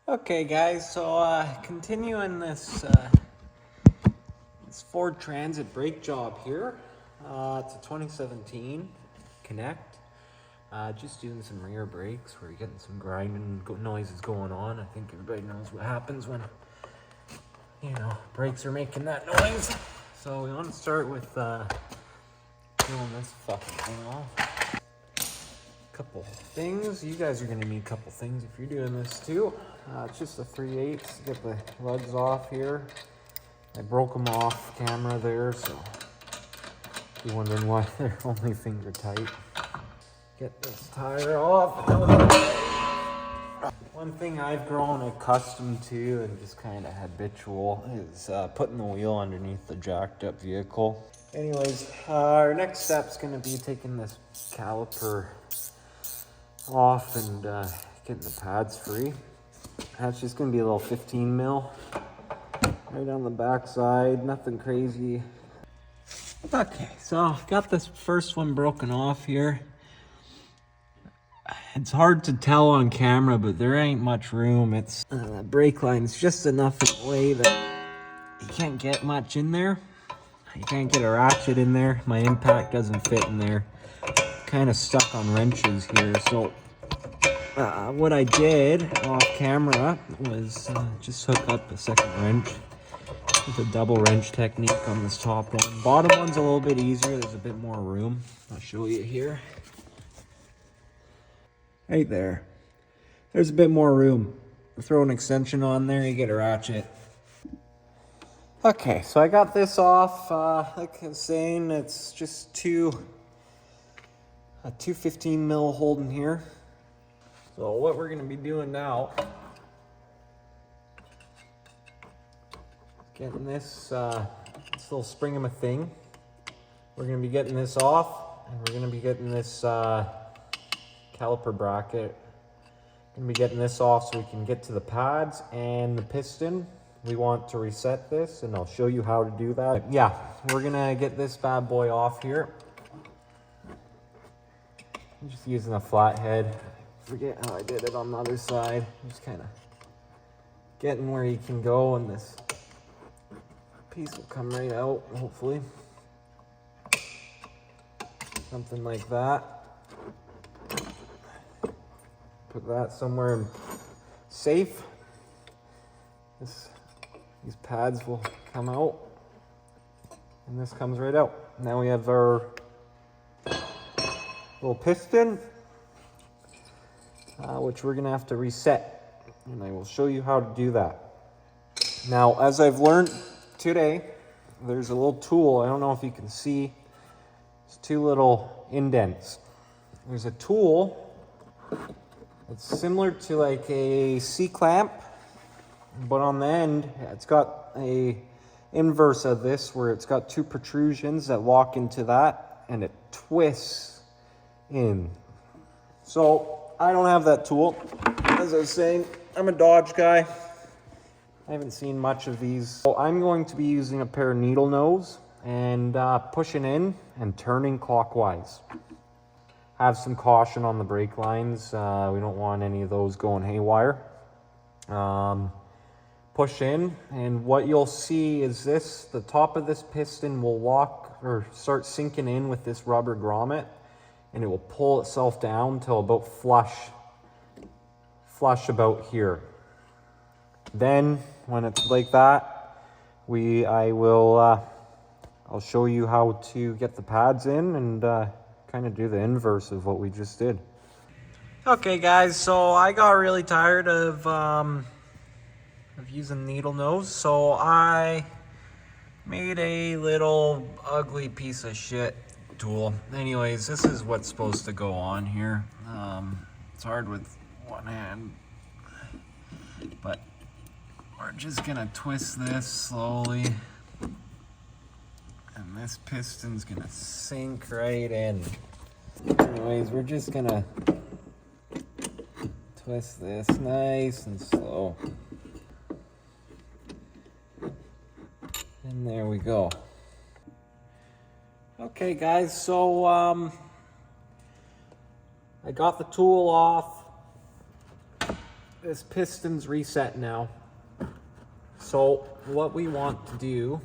Okay, guys, so continuing this Ford Transit brake job here. It's a 2017 Connect. Just doing some rear brakes. We're getting some grinding noises going on. I think everybody knows what happens when, brakes are making that noise. So we want to start with peeling this fucking thing off. Couple things. You guys are going to need a couple things if you're doing this too. It's just a 3/8 to get the lugs off here. I broke them off camera there, so if you're wondering why they're only finger tight. Get this tire off. One thing I've grown accustomed to and just kind of habitual is putting the wheel underneath the jacked up vehicle. Anyways, our next step's going to be taking this caliper off and getting the pads free. That's just going to be a little 15 mil right on the back side, nothing crazy. Okay, so got this first one broken off here. It's hard to tell on camera, but there ain't much room. It's brake line's just enough in a way that you can't get much in there. You can't get a ratchet in there. My impact doesn't fit in there. Kind of stuck on wrenches here, so what I did off camera was just hook up a second wrench with a double wrench technique on this top one. Bottom one's a little bit easier. There's a bit more room. I'll show you here. Right there. There's a bit more room. Throw an extension on there, you get a ratchet. Okay, so I got this off. Like I was saying, it's just two 15 mil holding here. So what we're going to be doing now, getting this little spring thing. We're going to be getting this off, and we're going to be getting this caliper bracket. Going to be getting this off so we can get to the pads and the piston. We want to reset this, and I'll show you how to do that. Yeah, we're going to get this bad boy off here. I'm just using a flathead. Forget how I did it on the other side. Just kind of getting where you can go, and this piece will come right out, hopefully. Something like that. Put that somewhere safe. These pads will come out, and this comes right out. Now we have our little piston, which we're going to have to reset, and I will show you how to do that. Now, as I've learned today, there's a little tool. I don't know if you can see. It's two little indents. There's a tool. It's similar to like a C-clamp, but on the end, it's got a inverse of this where it's got two protrusions that lock into that, and it twists in. So I don't have that tool. As I was saying, I'm a Dodge guy. I haven't seen much of these. So I'm going to be using a pair of needle nose and pushing in and turning clockwise. Have some caution on the brake lines. We don't want any of those going haywire. Push in, and what you'll see is this, the top of this piston will lock or start sinking in with this rubber grommet, and it will pull itself down till about flush about here. Then when it's like that, I'll show you how to get the pads in and kind of do the inverse of what we just did. Okay guys, so I got really tired of using needle nose, so I made a little ugly piece of shit tool. Anyways, this is what's supposed to go on here. It's hard with one hand, but we're just gonna twist this slowly, and this piston's gonna sink right in. Anyways, we're just gonna twist this nice and slow. And there we go. Okay guys, so I got the tool off. this piston's reset now. So what we want to do,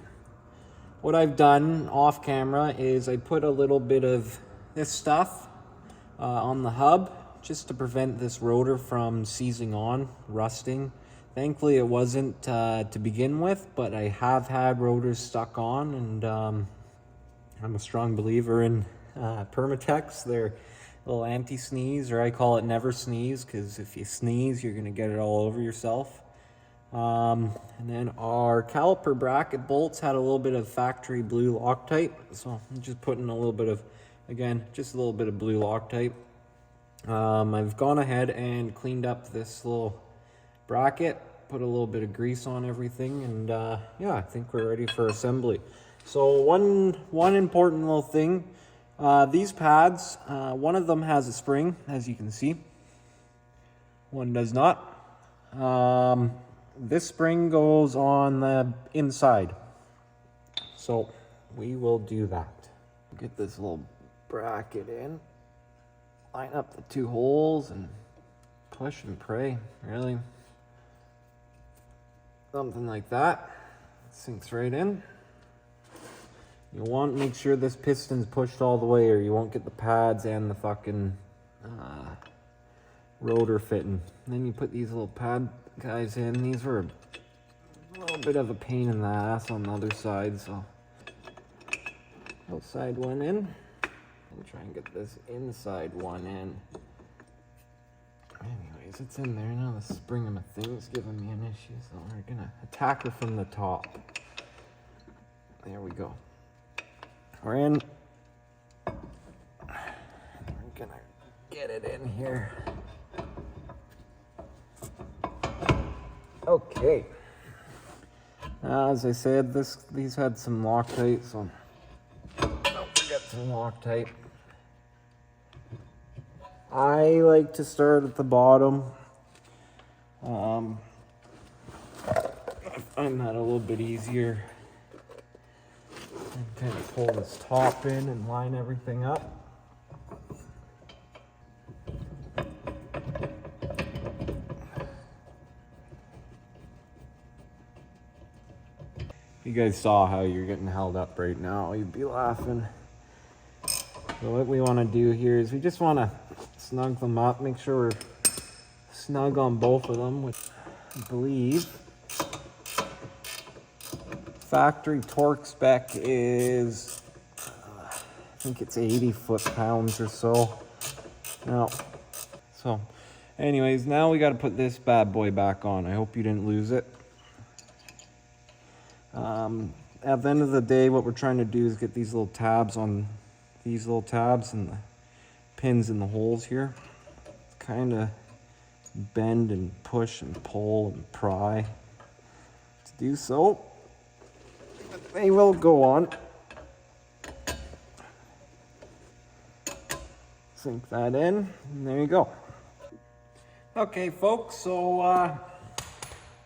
what I've done off camera is I put a little bit of this stuff on the hub just to prevent this rotor from seizing on, rusting. Thankfully it wasn't to begin with, but I have had rotors stuck on, and I'm a strong believer in Permatex. They're a little anti-sneeze, or I call it never sneeze, because if you sneeze you're gonna get it all over yourself. And then our caliper bracket bolts had a little bit of factory blue Loctite, so I'm just putting a little bit of, again, just a little bit of blue Loctite. I've gone ahead and cleaned up this little bracket, put a little bit of grease on everything, and yeah, I think we're ready for assembly. So one important little thing, these pads, one of them has a spring, as you can see. One does not. This spring goes on the inside, so we will do that. Get this little bracket in, line up the two holes, and push and pray, really. Something like that. Sinks right in. You want to make sure this piston's pushed all the way, or you won't get the pads and the fucking rotor fitting. And then you put these little pad guys in. These were a little bit of a pain in the ass on the other side, so outside one in, and try and get this inside one in. Anyways, it's in there now. The spring of my thing's giving me an issue, so we're gonna attack her from the top. There we go. We're in. We're gonna get it in here. Okay. As I said, these had some Loctite, so don't forget some Loctite. I like to start at the bottom. I find that a little bit easier. And kind of pull this top in and line everything up. If you guys saw how you're getting held up right now, you'd be laughing. So what we want to do here is we just want to snug them up, make sure we're snug on both of them, which I believe factory torque spec is, I think it's 80 foot-pounds or so. Now, so anyways, now we got to put this bad boy back on. I hope you didn't lose it. At the end of the day, what we're trying to do is get these little tabs on these little tabs and the pins in the holes here. Kind of bend and push and pull and pry to do so. They will go on. Sink that in, and there you go. Okay, folks, so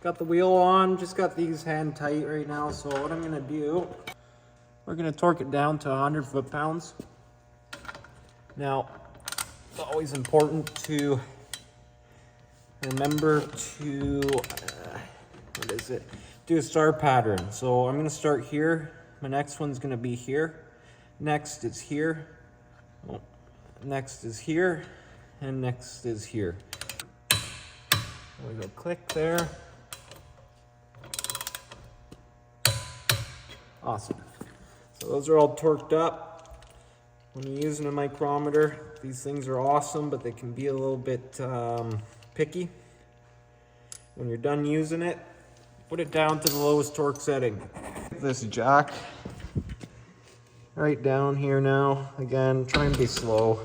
got the wheel on, just got these hand tight right now, so what I'm gonna do, we're gonna torque it down to 100 foot-pounds. Now, it's always important to remember to, what is it? Do a star pattern. So I'm gonna start here. My next one's gonna be here. Next is here. Oh, next is here. And next is here. We go click there. Awesome. So those are all torqued up. When you're using a micrometer, these things are awesome, but they can be a little bit picky. When you're done using it, put it down to the lowest torque setting. This jack right down here now. Again, try and be slow.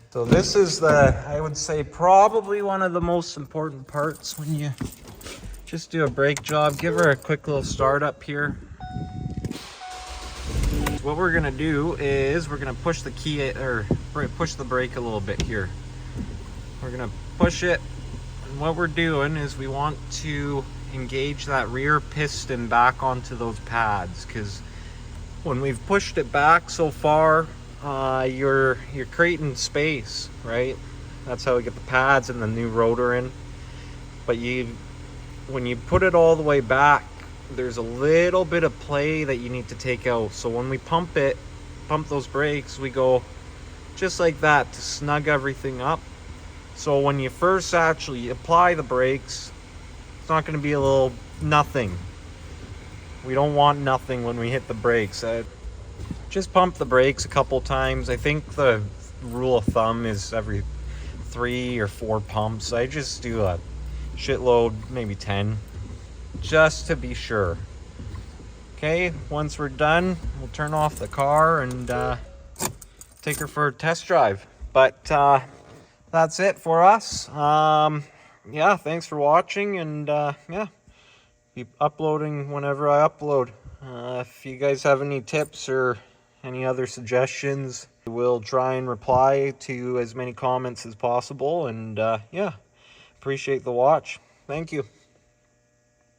So this is I would say, probably one of the most important parts when you just do a brake job. Give her a quick little start up here. What we're gonna do is we're gonna push the key, or push the brake a little bit here. We're gonna push it, and what we're doing is we want to engage that rear piston back onto those pads, because when we've pushed it back so far, you're creating space, right? That's how we get the pads and the new rotor in. But when you put it all the way back, there's a little bit of play that you need to take out. So when we pump those brakes, we go just like that to snug everything up. So when you first actually apply the brakes, it's not going to be a little nothing. We don't want nothing when we hit the brakes. Just pump the brakes a couple times. I think the rule of thumb is every 3 or 4 pumps. I just do a shitload, maybe 10, just to be sure. Okay, once we're done, we'll turn off the car and take her for a test drive. But that's it for us. Yeah, thanks for watching, and yeah, keep uploading whenever I upload. If you guys have any tips or any other suggestions, we'll try and reply to as many comments as possible. And yeah, appreciate the watch. Thank you.